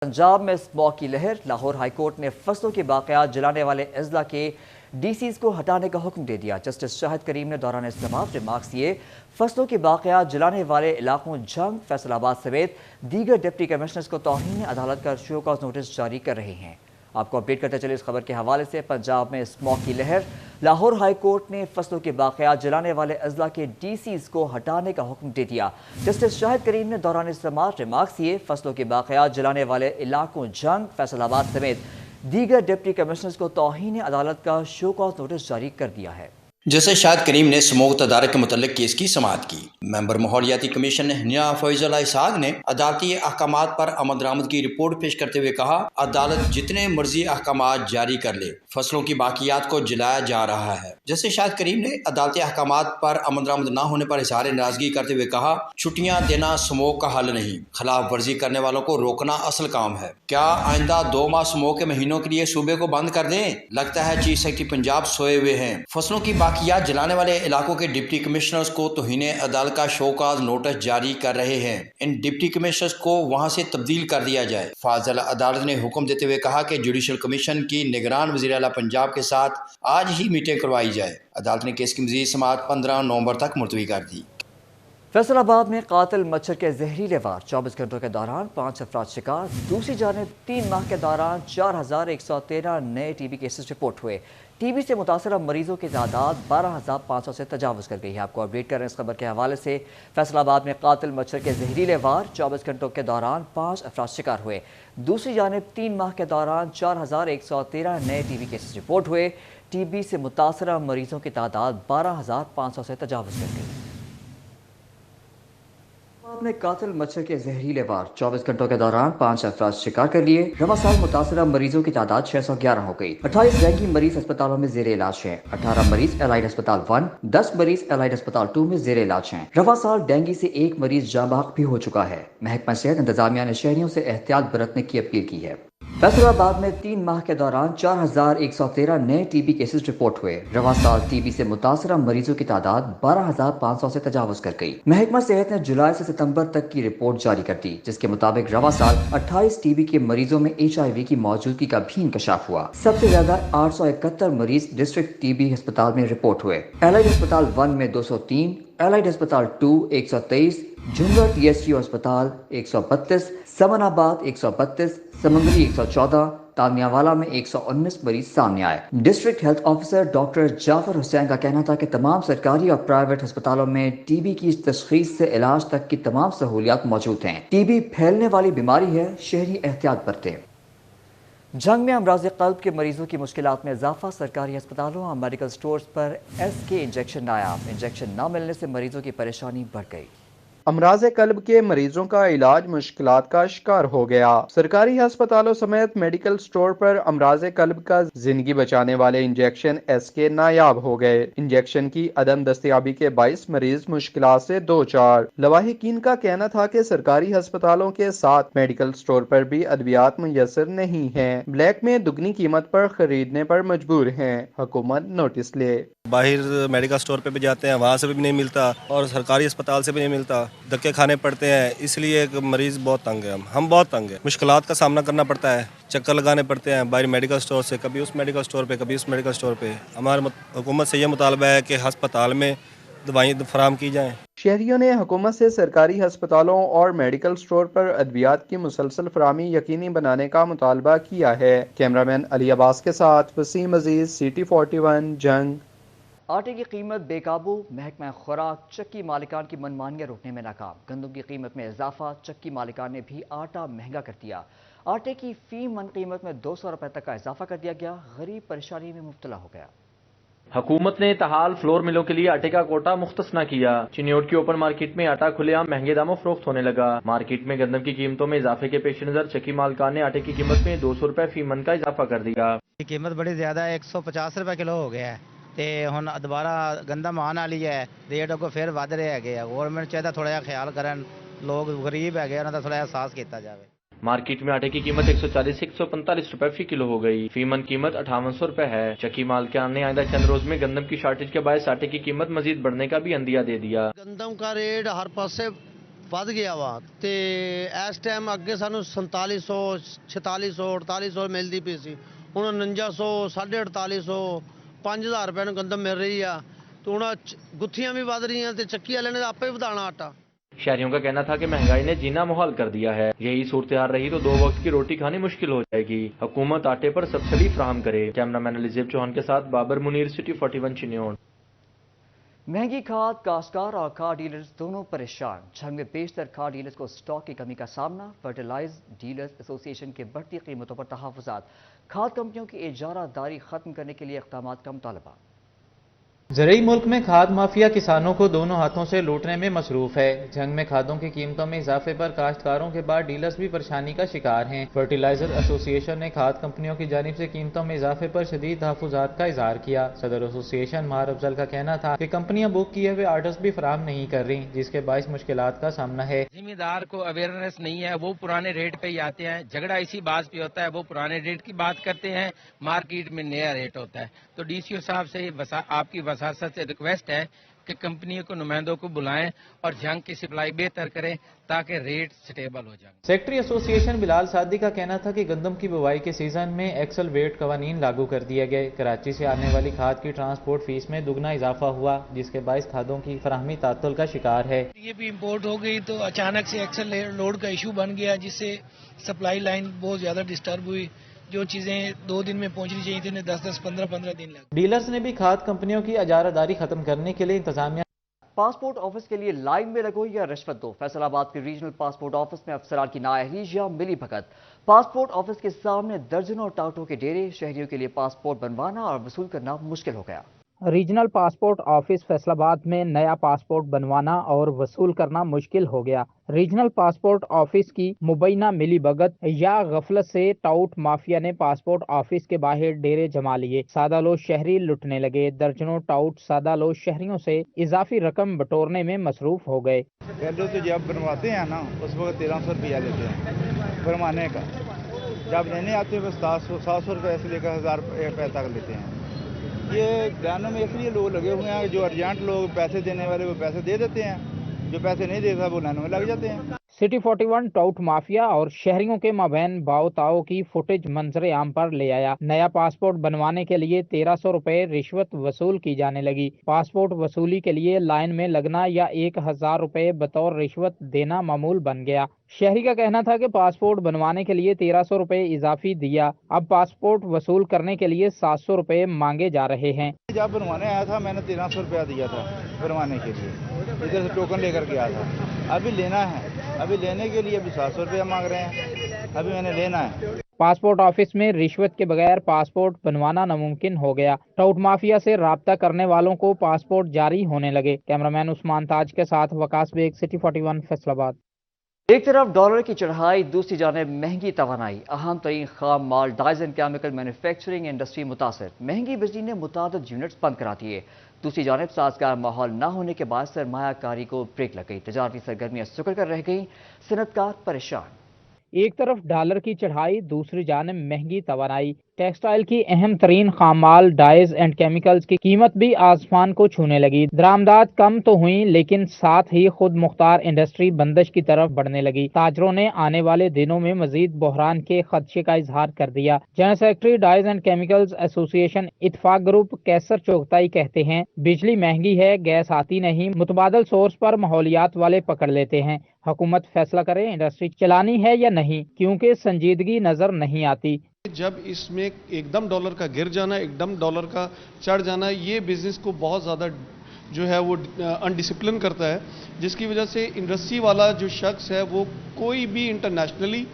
पंजाब में स्मॉग की लहर। लाहौर हाई कोर्ट ने फसलों के बाक़ियात जलाने वाले अजला के डीसीज को हटाने का हुक्म दे दिया। जस्टिस शाहिद करीम ने दौरान इस्लामाबाद रिमार्क्स दिए। फसलों के बाक़ियात जलाने वाले इलाकों जंग, फैसलाबाद समेत दीगर डिप्टी कमिश्नर्स को तौहीन अदालत का शो कॉज नोटिस जारी कर रहे हैं। आपको अपडेट करते चले इस खबर के हवाले से। पंजाब में स्मॉग की लहर। लाहौर हाई कोर्ट ने फसलों के बाक़ियात जलाने वाले अजला के डीसीज को हटाने का हुक्म दे दिया। जस्टिस शाहिद करीम ने दौरान इस्लामाबाद रिमार्क्स दिए। फसलों के बाक़ियात जलाने वाले इलाकों जंग, फैसलाबाद समेत दीगर डिप्टी कमिश्नर्स को तौहीन अदालत का शो कॉज नोटिस जारी कर दिया है। जैसे शाहिद करीम ने स्मोक तदारक के मुतल्लिक केस की समाअत की। मेंबर माहौलियाती कमीशन हिना फैजुल इसहाक ने अदालती अहकामात पर अमल दरामद की रिपोर्ट पेश करते हुए कहा, अदालत जितने मर्जी अहकामात जारी कर ले, फसलों की बाकियात को जलाया जा रहा है। जैसे शाहिद करीम ने अदालती अहकामात पर अमल दरामद न होने पर इजहार नाराजगी करते हुए कहा, छुट्टियां देना स्मोक का हल नहीं, खिलाफ वर्जी करने वालों को रोकना असल काम है। क्या आइंदा 2 माह स्मोक के महीनों के लिए सूबे को बंद कर दें? लगता है चीफ सेक्रेटरी पंजाब सोए हुए हैं। फसलों की बाकियात जलाने वाले इलाकों के डिप्टी कमिश्नर्स को तौहीन अदालत का शोकाज नोटिस जारी कर रहे हैं। इन डिप्टी कमिश्नर्स को वहां से तब्दील कर दिया जाए। फाजिल अदालत ने हुक्म देते हुए कहा कि जुडिशल कमीशन की निगरान वज़ीर आला पंजाब के साथ आज ही मीटिंग करवाई जाए। अदालत ने केस की मज़ीद समाअत 15 नवंबर तक मुलतवी कर दी। फैसलाबाद में कातिल मच्छर के जहरीले वार। 24 घंटों के दौरान 5 अफराद शिकार। दूसरी जानिब 3 माह के दौरान 4113 नए टीबी केसेस रिपोर्ट हुए। टीबी से मुतासर मरीजों की तादाद 12500 से तजावज़ कर गई है। आपको अपडेट कर रहे हैं इस खबर के हवाले से। फैसलाबाद में कातिल मच्छर के जहरीले वार। 24 घंटों के दौरान 5 अफराद शिकार हुए। दूसरी जानिब 3 माह के दौरान 4113 नए टीबी केसेस रिपोर्ट हुए। टीबी से मुतासर मरीजों की तादाद 12500 से तजावज़ कर गई। में कातिल मच्छर के जहरीले वार। 24 घंटों के दौरान 5 अफराद शिकार कर लिए। रवा साल मुतासरा मरीजों की तादाद 611 हो गई। 28 डेंगू मरीज अस्पतालों में जेर इलाज हैं। 18 मरीज एलाइड अस्पताल 1, 10 मरीज एलाइड अस्पताल 2 में जेर इलाज हैं। रवा साल डेंगू से 1 मरीज जाँ बहक भी हो चुका है। महकमा सेहत इंतजामिया ने शहरियों से एहतियात बरतने की अपील की है। फैसलाबाद में 3 माह के दौरान 4113 नए टीबी केसेस रिपोर्ट हुए। रवा साल टीबी से मुतासरा मरीजों की तादाद 12500 से तजावज़ कर गई। महकमा सेहत ने जुलाई से सितंबर तक की रिपोर्ट जारी कर दी, जिसके मुताबिक रवा साल 28 टीबी के मरीजों में HIV की मौजूदगी का भी इंकशाफ हुआ। सबसे ज्यादा 871 मरीज डिस्ट्रिक्ट टीबी अस्पताल में रिपोर्ट हुए। एलाइड अस्पताल 1 में 203, एलाइड अस्पताल 2 123, झुंगर TSU अस्पताल 132, समनाबाद 132, समंगली 114, तानियावाला में 119 मरीज सामने आए। District health officer doctor Jafar Hussain का कहना था कि तमाम सरकारी और प्राइवेट अस्पतालों में टीबी की तशखीस से इलाज तक की तमाम सहूलियात मौजूद हैं। टीबी फैलने वाली बीमारी है, शहरी एहतियात बरतें। जंग में अमराज क़ल्ब के मरीजों की मुश्किलात में इजाफा। सरकारी अस्पतालों और मेडिकल स्टोर्स पर SK इंजेक्शन नायाब। इंजेक्शन न मिलने से मरीजों की परेशानी बढ़ गई। अमराज कल्ब के मरीजों का इलाज मुश्किलात का शिकार हो गया। सरकारी अस्पतालों समेत मेडिकल स्टोर पर अमराज कल्ब का जिंदगी बचाने वाले इंजेक्शन SK नायाब हो गए। इंजेक्शन की अदम दस्तयाबी के 22 मरीज मुश्किलात से 2-4। लवाहिकीन का कहना था कि सरकारी अस्पतालों के साथ मेडिकल स्टोर पर भी अद्वियात मुयसर नहीं है। ब्लैक में दुगनी कीमत पर खरीदने पर मजबूर है। हुकूमत नोटिस ले। बाहर मेडिकल स्टोर पे भी जाते हैं, वहाँ से भी नहीं मिलता और सरकारी अस्पताल से भी नहीं मिलता। धक्के खाने पड़ते हैं, इसलिए एक मरीज बहुत तंग है। हम बहुत तंग है, मुश्किलात का सामना करना पड़ता है। चक्कर लगाने पड़ते हैं बाहर मेडिकल स्टोर से, कभी उस मेडिकल स्टोर पे, कभी उस मेडिकल स्टोर पे। हमारे हुकूमत से यह मुतालबा है कि अस्पताल में दवाएं फराहम की जाएं। शहरियों ने हुकूमत से सरकारी अस्पतालों और मेडिकल स्टोर पर अद्वियात की मुसलसल फराहमी यकीनी बनाने का मुतालबा किया है। कैमरामैन अली अब्बास के साथ वसीम अजीज, CT 41 जंग। आटे की कीमत बेकाबू। महकमा खुराक चक्की मालिकान की मनमानियां रोकने में नाकाम। गंदम की कीमत में इजाफा। चक्की मालिकान ने भी आटा महंगा कर दिया। आटे की फी मन कीमत में 200 रुपए तक का इजाफा कर दिया गया। गरीब परेशानी में मुब्तला हो गया। हुकूमत ने तहाल फ्लोर मिलों के लिए आटे का कोटा मुख्तस न किया। चिन्योट की ओपन मार्केट में आटा खुलेआम महंगे दामों फरोख्त होने लगा। मार्केट में गंदम की कीमतों में इजाफे के पेश नजर चक्की मालिकान ने आटे की कीमत में 200 रुपए फी मन का इजाफा कर दिया। कीमत बड़ी ज्यादा है, 150 रुपए किलो हो गया है ਤੇ ਹੁਣ ਦੁਬਾਰਾ ਗੰਦਮ ਆਉਣ ਵਾਲੀ ਹੈ, ਰੇਟ ਅੱਗੋਂ ਫਿਰ ਵੱਧ ਰਹੇ ਹੈਗੇ ਆ। ਗਵਰਨਮੈਂਟ ਚਾਹੀਦਾ ਥੋੜਾ ਜਿਹਾ ਖਿਆਲ ਕਰਨ, ਲੋਕ ਗਰੀਬ ਹੈਗੇ ਉਹਨਾਂ ਦਾ ਥੋੜਾ ਜਿਹਾ ਅਹਿਸਾਸ ਕੀਤਾ ਜਾਵੇ। मार्केट में आटे की कीमत 140 से 145 रुपए फी किलो हो गई। फीमन कीमत 5800 रुपए है। चक्की मालिकान ने आइंदा चंद रोज में गंदम की शॉर्टेज के बायस आटे की कीमत मजीद बढ़ने का भी अंदिया दे दिया। गंदम का रेट हर पास से ਵੱਧ ਗਿਆ ਵਾ ਤੇ ਇਸ ਟਾਈਮ ਅੱਗੇ ਸਾਨੂੰ 4700 4600 4800 ਮਿਲਦੀ ਪਈ ਸੀ, ਹੁਣ 4900 4850 5000 ਰੁਪਏ ਨੂੰ ਗੰਦਮ ਮਿਲ ਰਹੀ ਆ ਤੇ ਹੁਣ ਗੁੱਥੀਆਂ ਵੀ ਵੱਧ ਰਹੀਆਂ ਤੇ ਚੱਕੀ ਵਾਲੇ ਨੇ ਆਪੇ ਵਧਾਣਾ ਆਟਾ। शहरियों का कहना था कि महंगाई ने जीना मुहाल कर दिया है, यही सूरत हाल रही तो 2 वक्त की रोटी खानी मुश्किल हो जाएगी। हुकूमत आटे पर सब्सिडी फराहम करे। कैमरामैन अलीजेब चौहान के साथ बाबर मुनीर, सिटी 41 चिन्योट। महंगी खाद, काश्तकार और खाद डीलर्स दोनों परेशान। झंग में बेशतर खाद डीलर्स को स्टॉक की कमी का सामना। फर्टिलाइज डीलर्स एसोसिएशन के बढ़ती कीमतों पर तहफ़्फ़ुज़ात। खाद कंपनियों की इजारादारी खत्म करने के लिए इक़दामात का मुतालबा। ज़रूरी मुल्क में खाद माफिया किसानों को दोनों हाथों से लूटने में मसरूफ है। जंग में खादों की कीमतों में इजाफे पर काश्तकारों के बाद डीलर्स भी परेशानी का शिकार हैं। फर्टिलाइजर एसोसिएशन ने खाद कंपनियों की जानिब से कीमतों में इजाफे पर शदीद तहफ़्फ़ुज़ात का इजहार किया। सदर एसोसिएशन मार अफजल का कहना था कि कंपनियां बुक किए हुए आर्डर्स भी फराहम नहीं कर रही, जिसके बाइस मुश्किलात का सामना है। जिम्मेदार को अवेयरनेस नहीं है, वो पुराने रेट पे ही आते हैं। झगड़ा इसी बात पे होता है, वो पुराने रेट की बात करते हैं, मार्केट में नया रेट होता है। तो डीसीओ साहब से आपकी वसासत से रिक्वेस्ट है कि कंपनियों को नुमाइंदों को बुलाएं और जंग की सप्लाई बेहतर करें ताकि रेट स्टेबल हो जाए। सेक्रेटरी एसोसिएशन बिलाल सादी का कहना था कि गंदम की बुवाई के सीजन में एक्सल वेट कवानीन लागू कर दिए गए। कराची से आने वाली खाद की ट्रांसपोर्ट फीस में दुगना इजाफा हुआ, जिसके बाइस खादों की फराहमी तातुल का शिकार है। ये भी इम्पोर्ट हो गई तो अचानक से एक्सल लोड का इशू बन गया, जिससे सप्लाई लाइन बहुत ज्यादा डिस्टर्ब हुई। जो चीजें 2 दिन में पहुंचनी चाहिए थी उन्हें 10-10, 15-15 दिन लगे। डीलर्स ने भी खाद कंपनियों की इजारादारी खत्म करने के लिए इंतजामिया पासपोर्ट ऑफिस के लिए लाइन में लगो या रिश्वत दो। फैसलाबाद के रीजनल पासपोर्ट ऑफिस में अफसरान की नाअहली या मिली भगत। पासपोर्ट ऑफिस के सामने दर्जनों टाटों के डेरे। शहरियों के लिए पासपोर्ट बनवाना और वसूल करना मुश्किल हो गया। रीजनल पासपोर्ट ऑफिस फैसलाबाद में नया पासपोर्ट बनवाना और वसूल करना मुश्किल हो गया। रीजनल पासपोर्ट ऑफिस की मुबैना मिली भगत या गफलत से टाउट माफिया ने पासपोर्ट ऑफिस के बाहर डेरे जमा लिए। सादा लोग शहरी लुटने लगे। दर्जनों टाउट सादा लोग शहरियों से इजाफी रकम बटोरने में मसरूफ हो गए। पहले तो जब बनवाते हैं ना उस वक्त 1300 रुपया लेते हैं बनवाने का, जब लेने आते हैं बस 700 रुपये से लेकर 1000 रुपये तक लेते हैं। ये लाइनों में इसलिए लोग लगे हुए हैं, जो अर्जेंट लोग पैसे देने वाले वो पैसे दे देते हैं, जो पैसे नहीं देता वो लाइनों में लग जाते हैं। सिटी 41 टाउट माफिया और शहरियों के माबैन बाओ ताओ की फुटेज मंजरे आम पर ले आया। नया पासपोर्ट बनवाने के लिए 1300 रुपए रिश्वत वसूल की जाने लगी। पासपोर्ट वसूली के लिए लाइन में लगना या 1000 रुपए बतौर रिश्वत देना मामूल बन गया। शहरी का कहना था कि पासपोर्ट बनवाने के लिए 1300 रुपए इजाफी दिया, अब पासपोर्ट वसूल करने के लिए 700 रुपए मांगे जा रहे हैं। जब बनवाने आया था मैंने 1300 रुपया दिया था बनवाने के लिए, इधर से टोकन लेकर के आया था। अभी लेना है, अभी लेने के लिए अभी 700 रुपया मांग रहे हैं, अभी मैंने लेना है। पासपोर्ट ऑफिस में रिश्वत के बगैर पासपोर्ट बनवाना नामुमकिन हो गया। टाउट माफिया से राब्ता करने वालों को पासपोर्ट जारी होने लगे। कैमरामैन उस्मान ताज के साथ वकास बेग, सिटी 41 फैसलाबाद। एक तरफ डॉलर की चढ़ाई, दूसरी जानिब महंगी तवानाई। अहम तरीन खाम माल dyes and chemical manufacturing industry मुतासर। महंगी बिजली ने मुतादिद यूनिट्स बंद करा दिए। दूसरी जानिब साजगार माहौल न होने के बाद सरमायाकारी को ब्रेक लग गई। तजारती सरगर्मियां सुकड़ कर रह गई, सनतकार परेशान। एक तरफ डॉलर की चढ़ाई, दूसरी जानिब महंगी तवानाई। टेक्सटाइल की अहम तरीन खामाल डाइज एंड केमिकल्स की कीमत भी आसमान को छूने लगी। दरामदात कम तो हुई, लेकिन साथ ही खुद मुख्तार इंडस्ट्री बंदिश की तरफ बढ़ने लगी। ताजरों ने आने वाले दिनों में मजीद बहरान के खदशे का इजहार कर दिया। General secretary dyes and chemicals association Ittefaq group Kaiser Chughtai कहते हैं, बिजली महंगी है, गैस आती नहीं, मुतबादल सोर्स पर माहौलियात वाले पकड़ लेते हैं। हुकूमत फैसला करे इंडस्ट्री चलानी है या नहीं, क्योंकि संजीदगी नजर नहीं आती। जब इसमें एकदम डॉलर का गिर जाना, एकदम डॉलर का चढ़ जाना, ये बिजनेस को बहुत ज़्यादा जो है वो अनडिसिप्लिन करता है, जिसकी वजह से इंडस्ट्री वाला जो शख्स है वो कोई भी इंटरनेशनली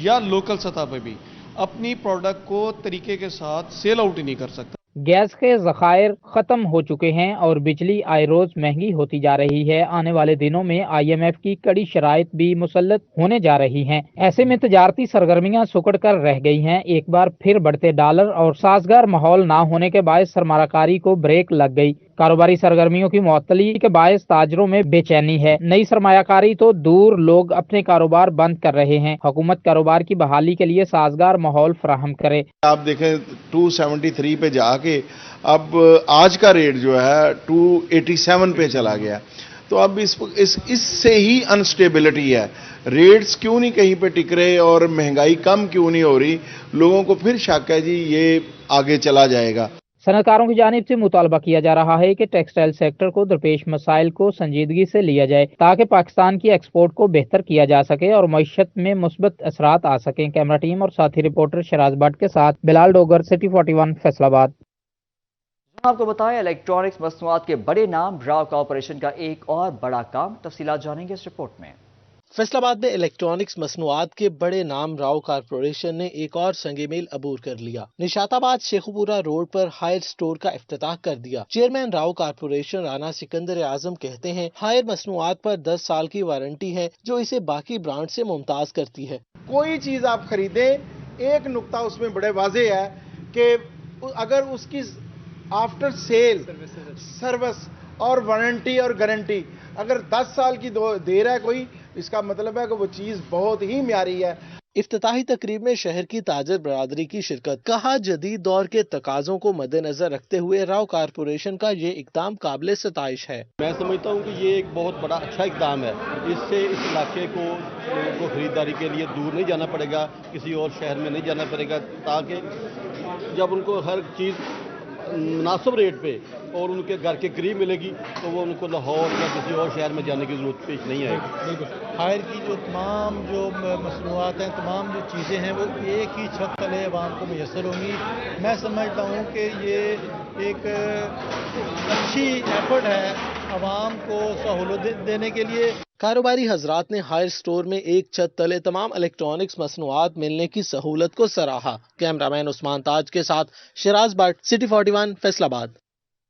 या लोकल सतह पर भी अपनी प्रोडक्ट को तरीके के साथ सेल आउट ही नहीं कर सकता। गैस के ज़खायर खत्म हो चुके हैं और बिजली आए रोज महंगी होती जा रही है। आने वाले दिनों में IMF की कड़ी शराइत भी मुसल्लत होने जा रही हैं। ऐसे में तजारती सरगर्मियां सुकड़ कर रह गई हैं। एक बार फिर बढ़ते डॉलर और साजगार माहौल ना होने के बायस सरमायाकारी को ब्रेक लग गई। कारोबारी सरगर्मियों की मुअत्तली के बायस ताजरों में बेचैनी है। नई सरमायाकारी तो दूर, लोग अपने कारोबार बंद कर रहे हैं। हुकूमत कारोबार की बहाली के लिए साजगार माहौल फराहम करे। आप देखें 273 पे जाके अब आज का रेट जो है 287 पे चला गया। तो अब इससे ही अनस्टेबिलिटी है। रेट्स क्यों नहीं कहीं पे टिक रहे और महंगाई कम क्यों नहीं हो रही, लोगों को फिर शक है जी ये आगे चला जाएगा। सनअतकारों की जानिब से मुतालबा किया जा रहा है कि टेक्सटाइल सेक्टर को दरपेश मसाइल को संजीदगी से लिया जाए ताकि पाकिस्तान की एक्सपोर्ट को बेहतर किया जा सके और मईशत में मुस्बत असरात आ सकें। कैमरा टीम और साथी रिपोर्टर शराज भट्ट के साथ बिलाल डोगर, सिटी 41 फैसलाबाद। आपको बताएं इलेक्ट्रॉनिक्स मसनूआत के बड़े नाम राव कॉरपोरेशन का एक और बड़ा काम, तफसीलात जानेंगे इस रिपोर्ट में। फैसलाबाद में इलेक्ट्रॉनिक्स मसनूआत के बड़े नाम राव कॉरपोरेशन ने एक और संगे मील अबूर कर लिया। निशाताबाद शेखुपुरा रोड पर हायर स्टोर का इफ्तिताह कर दिया। चेयरमैन राव कॉरपोरेशन राना सिकंदर आजम कहते हैं हायर मसनूआत पर 10 साल की वारंटी है जो इसे बाकी ब्रांड से मुमताज करती है। कोई चीज आप खरीदें, एक नुक्ता उसमें बड़े वाजे है कि अगर उसकी आफ्टर सेल सर्विस और वारंटी और गारंटी अगर 10 साल की दे रहा है कोई, इसका मतलब है कि वो चीज बहुत ही म्यारी है। इफ्तिताही तकरीब में शहर की ताजर बरादरी की शिरकत। कहा जदीद दौर के तकाजों को मद्देनजर रखते हुए राव कॉरपोरेशन का ये इकदाम काबिल सताइश है। मैं समझता हूँ कि ये एक बहुत बड़ा अच्छा इकदाम है। इससे इस इलाके को लोगों को खरीदारी के लिए दूर नहीं जाना पड़ेगा, किसी और शहर में नहीं जाना पड़ेगा, ताकि जब उनको हर चीज़ मुनासिब रेट पे और उनके घर के करीब मिलेगी तो वो उनको लाहौर या किसी और शहर में जाने की जरूरत पेश नहीं आएगी। बिल्कुल हायर की जो तमाम जो मसनूआत हैं, तमाम जो चीज़ें हैं वो एक ही छत तले अवाम को मैसर होंगी। मैं समझता हूँ कि ये एक अच्छी एफर्ट है अवाम को सहूलत देने के लिए। कारोबारी हजरात ने हायर स्टोर में एक छत तले तमाम इलेक्ट्रॉनिक्स मसनूआत मिलने की सहूलत को सराहा। कैमरामैन उस्मान ताज के साथ शराज भट्ट, सिटी 41 फैसलाबाद।